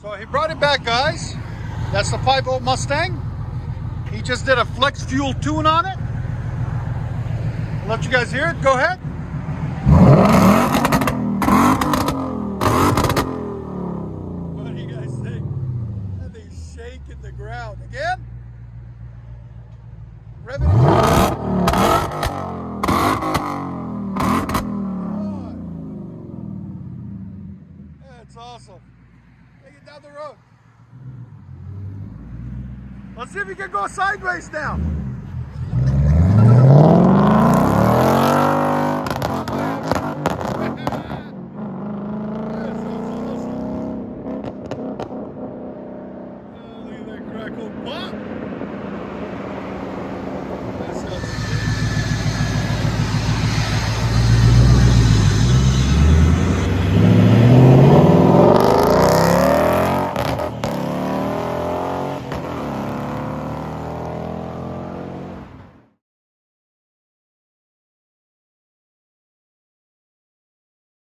So he brought it back, guys. That's the 5.0 Mustang. He just did a flex fuel tune on it. I'll let you guys hear it. Go ahead. What do you guys think? That thing's shaking the ground. Again. Rev it. That's awesome. Take it down the road. Let's see if you can go sideways now. Look at that crackle pop.